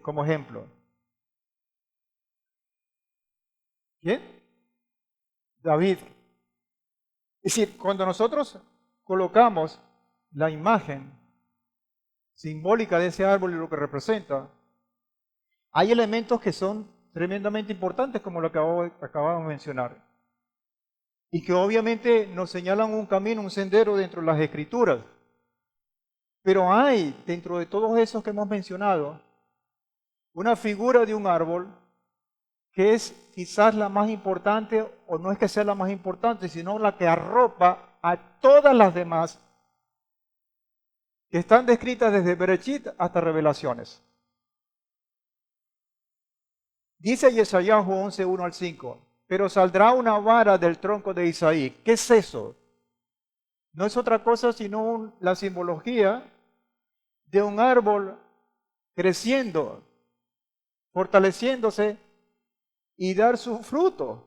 Como ejemplo. ¿Quién? David. Es decir, cuando nosotros colocamos la imagen simbólica de ese árbol y lo que representa, hay elementos que son tremendamente importantes, como lo que acabamos de mencionar, y que obviamente nos señalan un camino, un sendero dentro de las Escrituras. Pero hay, dentro de todos esos que hemos mencionado, una figura de un árbol que es quizás la más importante, o no es que sea la más importante, sino la que arropa a todas las demás que están descritas desde Bereshit hasta Revelaciones. Dice Yesayahu 11, 1 al 5, pero saldrá una vara del tronco de Isaí. ¿Qué es eso? No es otra cosa sino la simbología de un árbol creciendo, fortaleciéndose y dar su fruto.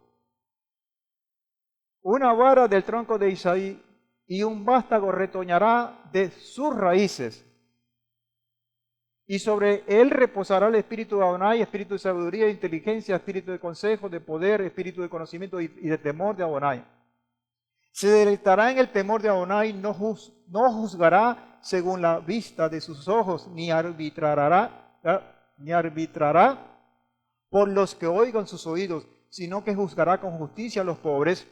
Una vara del tronco de Isaí y un vástago retoñará de sus raíces. Y sobre él reposará el espíritu de Adonai, espíritu de sabiduría e inteligencia, espíritu de consejo, de poder, espíritu de conocimiento y de temor de Adonai. Se deleitará en el temor de Adonai, no juzgará según la vista de sus ojos, ni arbitrará por los que oigan sus oídos, sino que juzgará con justicia a los pobres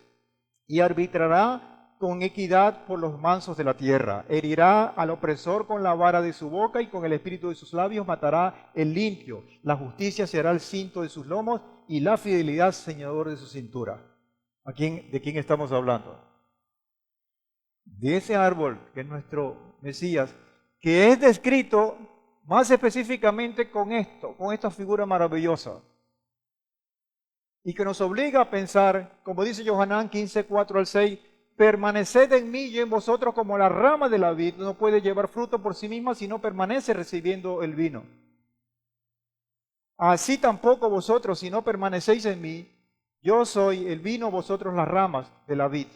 y arbitrará con equidad por los mansos de la tierra. Herirá al opresor con la vara de su boca y con el espíritu de sus labios matará el limpio. La justicia será el cinto de sus lomos y la fidelidad ceñidor de su cintura. ¿De quién estamos hablando? De ese árbol que es nuestro Mesías, que es descrito más específicamente con esta figura maravillosa. Y que nos obliga a pensar, como dice Yohanan 15, 4 al 6, permaneced en mí y en vosotros como la rama de la vid no puede llevar fruto por sí misma si no permanece recibiendo el vino. Así tampoco vosotros, si no permanecéis en mí, yo soy el vino, vosotros las ramas de la vid.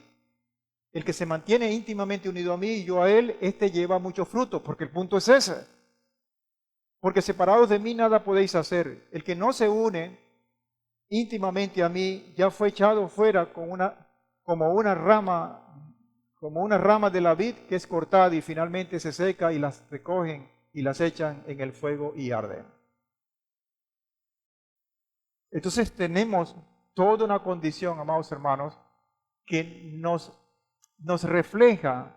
El que se mantiene íntimamente unido a mí y yo a él, este lleva mucho fruto, porque el punto es ese. Porque separados de mí nada podéis hacer. El que no se une íntimamente a mí ya fue echado fuera como una rama de la vid que es cortada y finalmente se seca y las recogen y las echan en el fuego y arden. Entonces tenemos toda una condición, amados hermanos, que nos refleja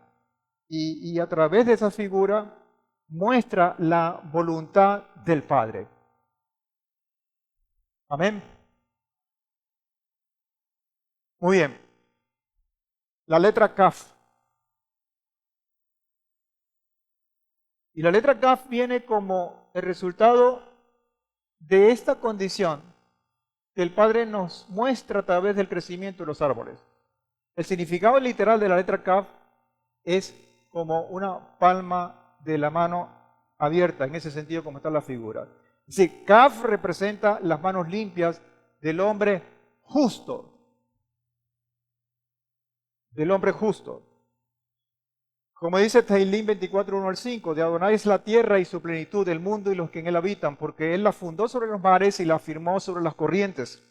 y a través de esa figura muestra la voluntad del Padre. Amén. Muy bien. La letra Kaf. Y la letra Kaf viene como el resultado de esta condición que el Padre nos muestra a través del crecimiento de los árboles. El significado literal de la letra Kaf es como una palma de la mano abierta, en ese sentido como está la figura. Es decir, Kaf representa las manos limpias del hombre justo. del hombre justo. Como dice Tehillim 24, 1 al 5, de Adonai es la tierra y su plenitud, el mundo y los que en él habitan, porque él la fundó sobre los mares y la firmó sobre las corrientes.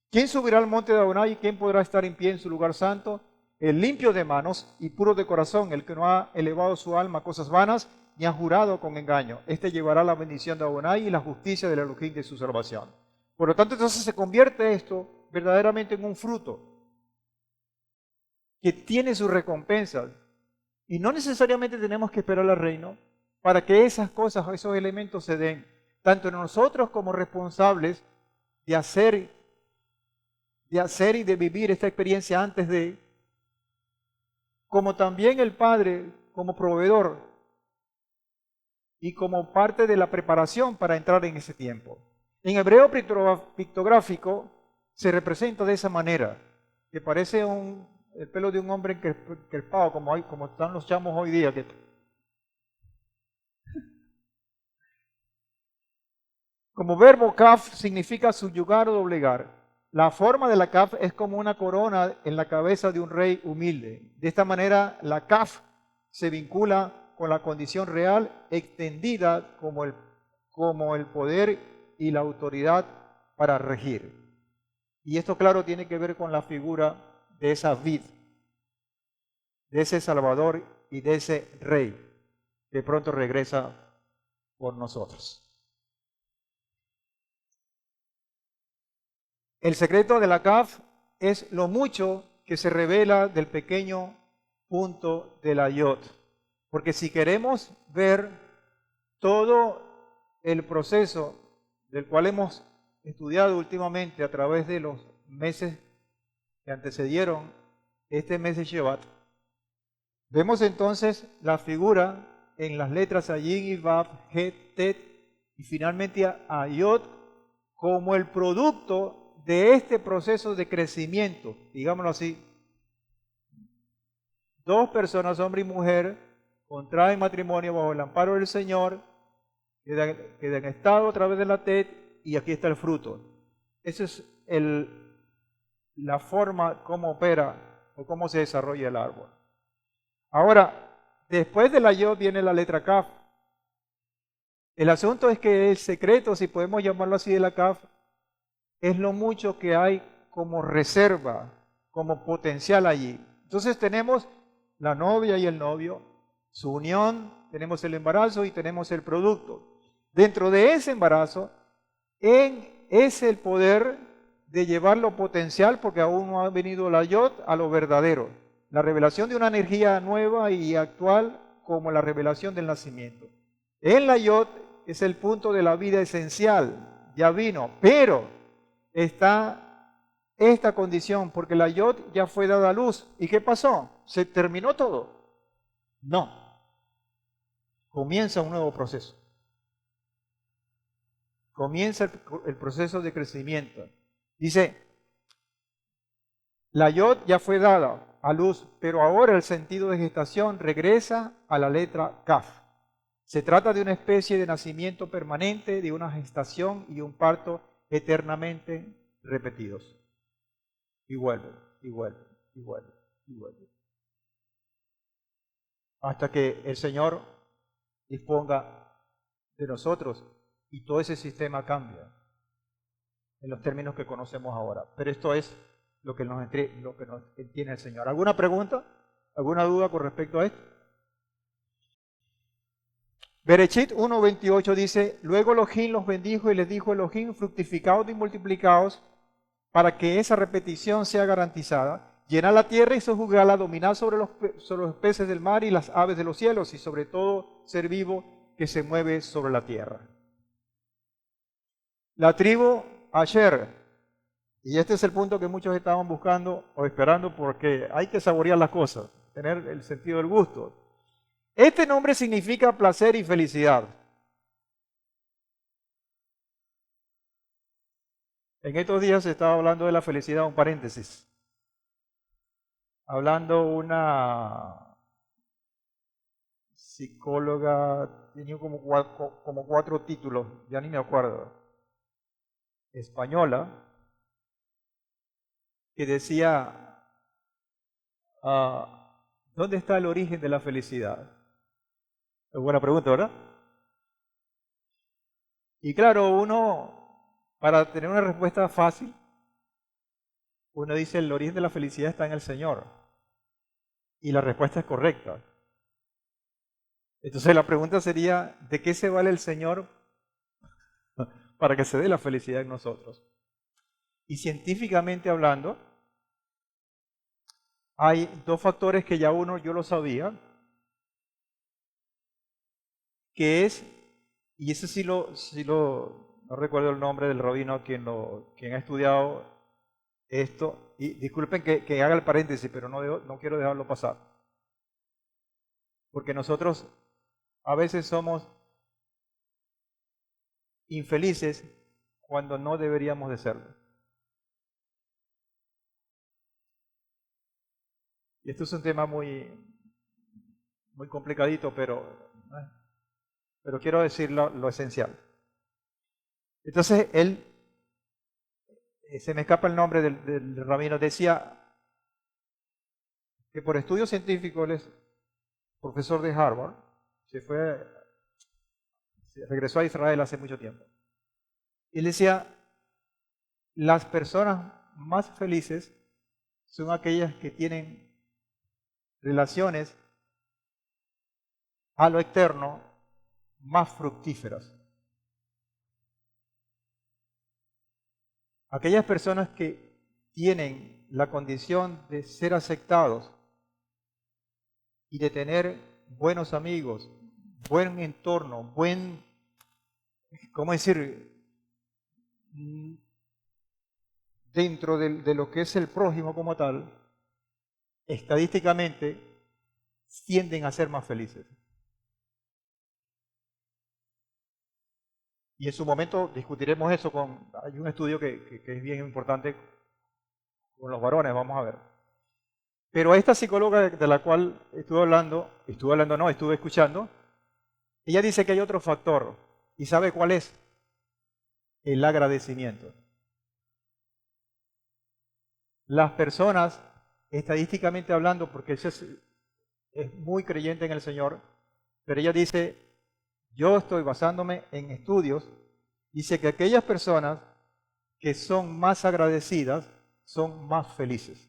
¿Quién subirá al monte de Adonai y quién podrá estar en pie en su lugar santo? El limpio de manos y puro de corazón, el que no ha elevado su alma a cosas vanas, ni ha jurado con engaño. Este llevará la bendición de Adonai y la justicia del Elohim de su salvación. Por lo tanto, entonces se convierte esto verdaderamente en un fruto que tiene sus recompensas. Y no necesariamente tenemos que esperar al reino para que esas cosas, esos elementos se den, tanto en nosotros como responsables de hacer y de vivir esta experiencia antes de, como también el Padre como proveedor y como parte de la preparación para entrar en ese tiempo. En hebreo pictográfico se representa de esa manera, que parece el pelo de un hombre encrespado, como están los chamos hoy día. Como verbo kaf significa subyugar o doblegar. La forma de la kaf es como una corona en la cabeza de un rey humilde. De esta manera, la kaf se vincula con la condición real extendida como el poder y la autoridad para regir. Y esto, claro, tiene que ver con la figura de esa vid, de ese Salvador y de ese Rey que pronto regresa por nosotros. El secreto de la CAF es lo mucho que se revela del pequeño punto de la Yod. Porque si queremos ver todo el proceso del cual hemos estudiado últimamente a través de los meses que antecedieron este mes de Shevat, vemos entonces la figura en las letras Ayin y Vav, Het, Tet y finalmente a Yod como el producto de este proceso de crecimiento, digámoslo así. Dos personas, hombre y mujer, contraen matrimonio bajo el amparo del Señor, quedan estado a través de la Tet y aquí está el fruto. Esa es la forma como opera o cómo se desarrolla el árbol. Ahora, después de la Yod viene la letra Kaf. El asunto es que el secreto, si podemos llamarlo así, de la Kaf, es lo mucho que hay como reserva, como potencial allí. Entonces tenemos la novia y el novio, su unión, tenemos el embarazo y tenemos el producto. Dentro de ese embarazo es el poder de llevar lo potencial, porque aún no ha venido la Yod, a lo verdadero. La revelación de una energía nueva y actual como la revelación del nacimiento. En la Yod es el punto de la vida esencial, ya vino, pero está esta condición, porque la Yod ya fue dada a luz. ¿Y qué pasó? ¿Se terminó todo? No. Comienza un nuevo proceso. Comienza el proceso de crecimiento. Dice, la Yod ya fue dada a luz, pero ahora el sentido de gestación regresa a la letra Kaf. Se trata de una especie de nacimiento permanente, de una gestación y un parto eternamente repetidos. Y vuelve, y vuelve, y vuelve, y vuelve. Hasta que el Señor disponga de nosotros y todo ese sistema cambia en los términos que conocemos ahora. Pero esto es lo que nos entiende el Señor. ¿Alguna pregunta? ¿Alguna duda con respecto a esto? Berechit 1:28 dice, luego Elohim los bendijo y les dijo, Elohim, fructificaos y multiplicaos para que esa repetición sea garantizada. Llenad la tierra y sojuzgadla, dominad sobre los peces del mar y las aves de los cielos y sobre todo ser vivo que se mueve sobre la tierra. La tribu Asher, y este es el punto que muchos estaban buscando o esperando porque hay que saborear las cosas, tener el sentido del gusto. Este nombre significa placer y felicidad. En estos días se estaba hablando de la felicidad, un paréntesis. Hablando una psicóloga, tenía como cuatro títulos, ya ni me acuerdo, española, que decía, ¿Dónde está el origen de la felicidad? Es buena pregunta, ¿verdad? Y claro, uno, para tener una respuesta fácil, uno dice el origen de la felicidad está en el Señor. Y la respuesta es correcta. Entonces la pregunta sería, ¿de qué se vale el Señor para que se dé la felicidad en nosotros? Y científicamente hablando, hay dos factores que ya uno, yo lo sabía, que es, y ese no recuerdo el nombre del rabino quien ha estudiado esto, y disculpen que haga el paréntesis, pero no quiero dejarlo pasar, porque nosotros a veces somos infelices cuando no deberíamos de serlo. Y esto es un tema muy complicadito, pero quiero decir lo esencial. Entonces, se me escapa el nombre del rabino, decía que por estudios científicos, él es profesor de Harvard, regresó a Israel hace mucho tiempo. Y él decía, las personas más felices son aquellas que tienen relaciones a lo externo más fructíferas. Aquellas personas que tienen la condición de ser aceptados y de tener buenos amigos, buen entorno, ¿cómo decir? Dentro de lo que es el prójimo como tal, estadísticamente tienden a ser más felices. Y en su momento discutiremos eso hay un estudio que es bien importante con los varones, vamos a ver. Pero esta psicóloga de la cual estuve escuchando, ella dice que hay otro factor. ¿Y sabe cuál es? El agradecimiento. Las personas, estadísticamente hablando, porque ella es muy creyente en el Señor, pero ella dice, yo estoy basándome en estudios, dice que aquellas personas que son más agradecidas son más felices.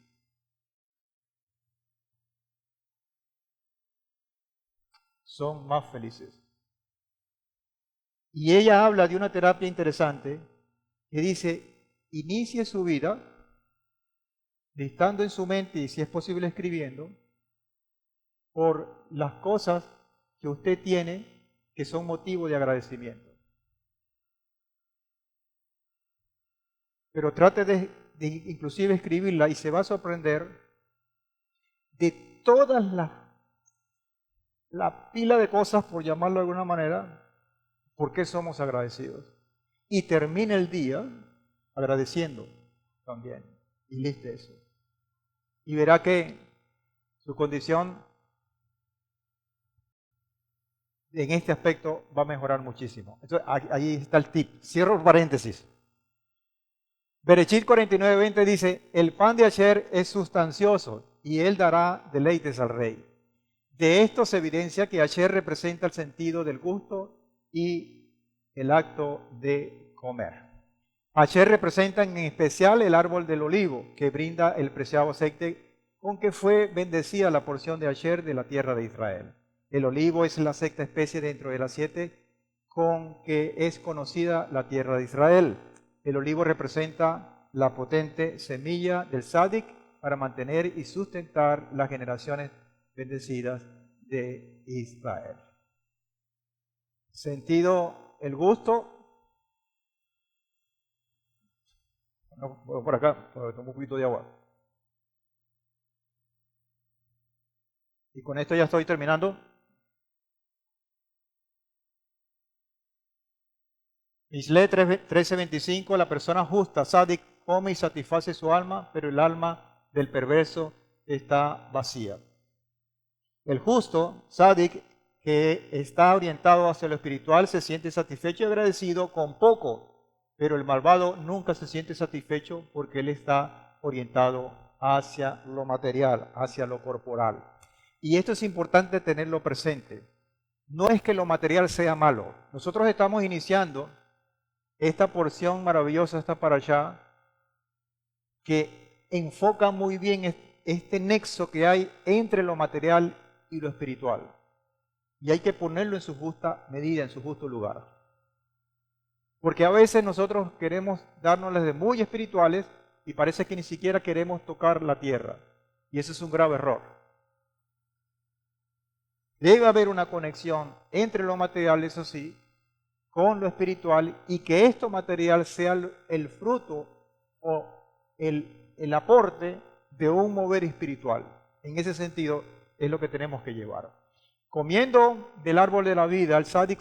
Son más felices. Y ella habla de una terapia interesante que dice, inicie su vida listando en su mente y si es posible escribiendo por las cosas que usted tiene que son motivo de agradecimiento. Pero trate de inclusive escribirla y se va a sorprender de todas la pila de cosas, por llamarlo de alguna manera, por qué somos agradecidos. Y termine el día agradeciendo también. Y listo eso. Y verá que su condición en este aspecto va a mejorar muchísimo. Entonces, ahí está el tip. Cierro paréntesis. Berechit 49:20 dice, el pan de Asher es sustancioso y él dará deleites al rey. De esto se evidencia que Asher representa el sentido del gusto y el acto de comer. Asher representa en especial el árbol del olivo que brinda el preciado aceite con que fue bendecida la porción de Asher de la tierra de Israel. El olivo es la sexta especie dentro de las 7 con que es conocida la tierra de Israel. El olivo representa la potente semilla del Sadik para mantener y sustentar las generaciones bendecidas de Israel. Sentido, el gusto. No, voy por acá, tomo un poquito de agua. Y con esto ya estoy terminando. Mishle 13:25, la persona justa, Sadik, come y satisface su alma, pero el alma del perverso está vacía. El justo, Sadik, que está orientado hacia lo espiritual, se siente satisfecho y agradecido con poco, pero el malvado nunca se siente satisfecho porque él está orientado hacia lo material, hacia lo corporal. Y esto es importante tenerlo presente. No es que lo material sea malo. Nosotros estamos iniciando esta porción maravillosa, esta parashá, que enfoca muy bien este nexo que hay entre lo material y lo espiritual. Y hay que ponerlo en su justa medida, en su justo lugar. Porque a veces nosotros queremos darnos de muy espirituales y parece que ni siquiera queremos tocar la tierra. Y ese es un grave error. Debe haber una conexión entre lo material, eso sí, con lo espiritual, y que esto material sea el fruto o el aporte de un mover espiritual. En ese sentido es lo que tenemos que llevar. Comiendo del árbol de la vida, el sádic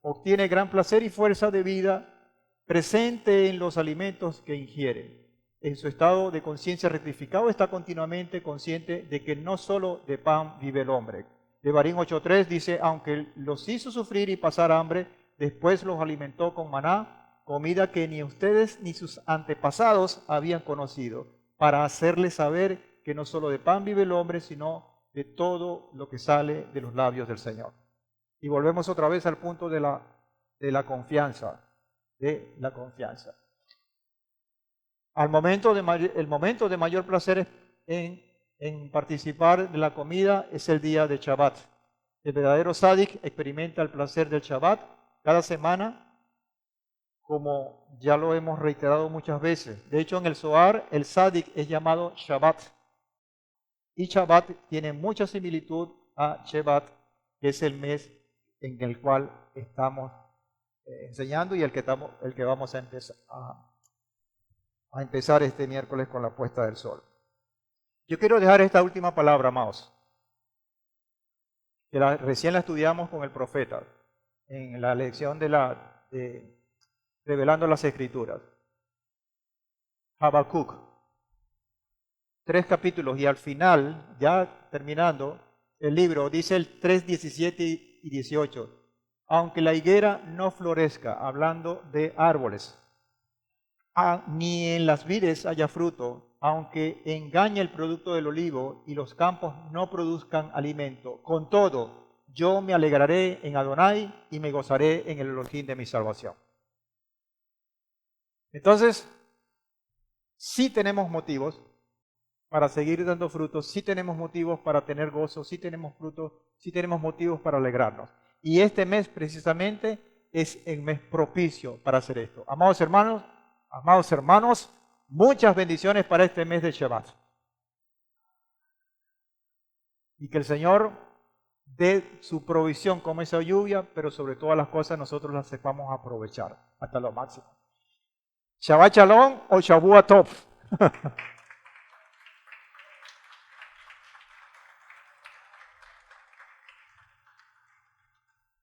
obtiene gran placer y fuerza de vida presente en los alimentos que ingiere. En su estado de conciencia rectificado está continuamente consciente de que no solo de pan vive el hombre. Devarim 8.3 dice, aunque los hizo sufrir y pasar hambre, después los alimentó con maná, comida que ni ustedes ni sus antepasados habían conocido, para hacerles saber que no solo de pan vive el hombre, sino de todo lo que sale de los labios del Señor. Y volvemos otra vez al punto de la confianza, el momento de mayor placer en participar de la comida es el día de Shabbat. El verdadero sádic experimenta el placer del Shabbat cada semana, como ya lo hemos reiterado muchas veces. De hecho, en el Zohar, el sádic es llamado Shabbat. Y Shabbat tiene mucha similitud a Shevat, que es el mes en el cual estamos enseñando y el que vamos a empezar este miércoles con la puesta del sol. Yo quiero dejar esta última palabra, amados, que recién la estudiamos con el profeta en la lección de Revelando las Escrituras. Habacuc, 3 capítulos, y al final, ya terminando el libro, dice el 3, 17 y 18, aunque la higuera no florezca, hablando de árboles, ni en las vides haya fruto, aunque engañe el producto del olivo y los campos no produzcan alimento, con todo, yo me alegraré en Adonai y me gozaré en el Elohim de mi salvación. Entonces, sí tenemos motivos para seguir dando frutos, sí tenemos motivos para tener gozo, sí tenemos frutos, sí tenemos motivos para alegrarnos. Y este mes precisamente es el mes propicio para hacer esto. Amados hermanos, muchas bendiciones para este mes de Shabbat. Y que el Señor dé su provisión como esa lluvia, pero sobre todas las cosas nosotros las sepamos aprovechar hasta lo máximo. Shabbat Shalom o Shavua Tov.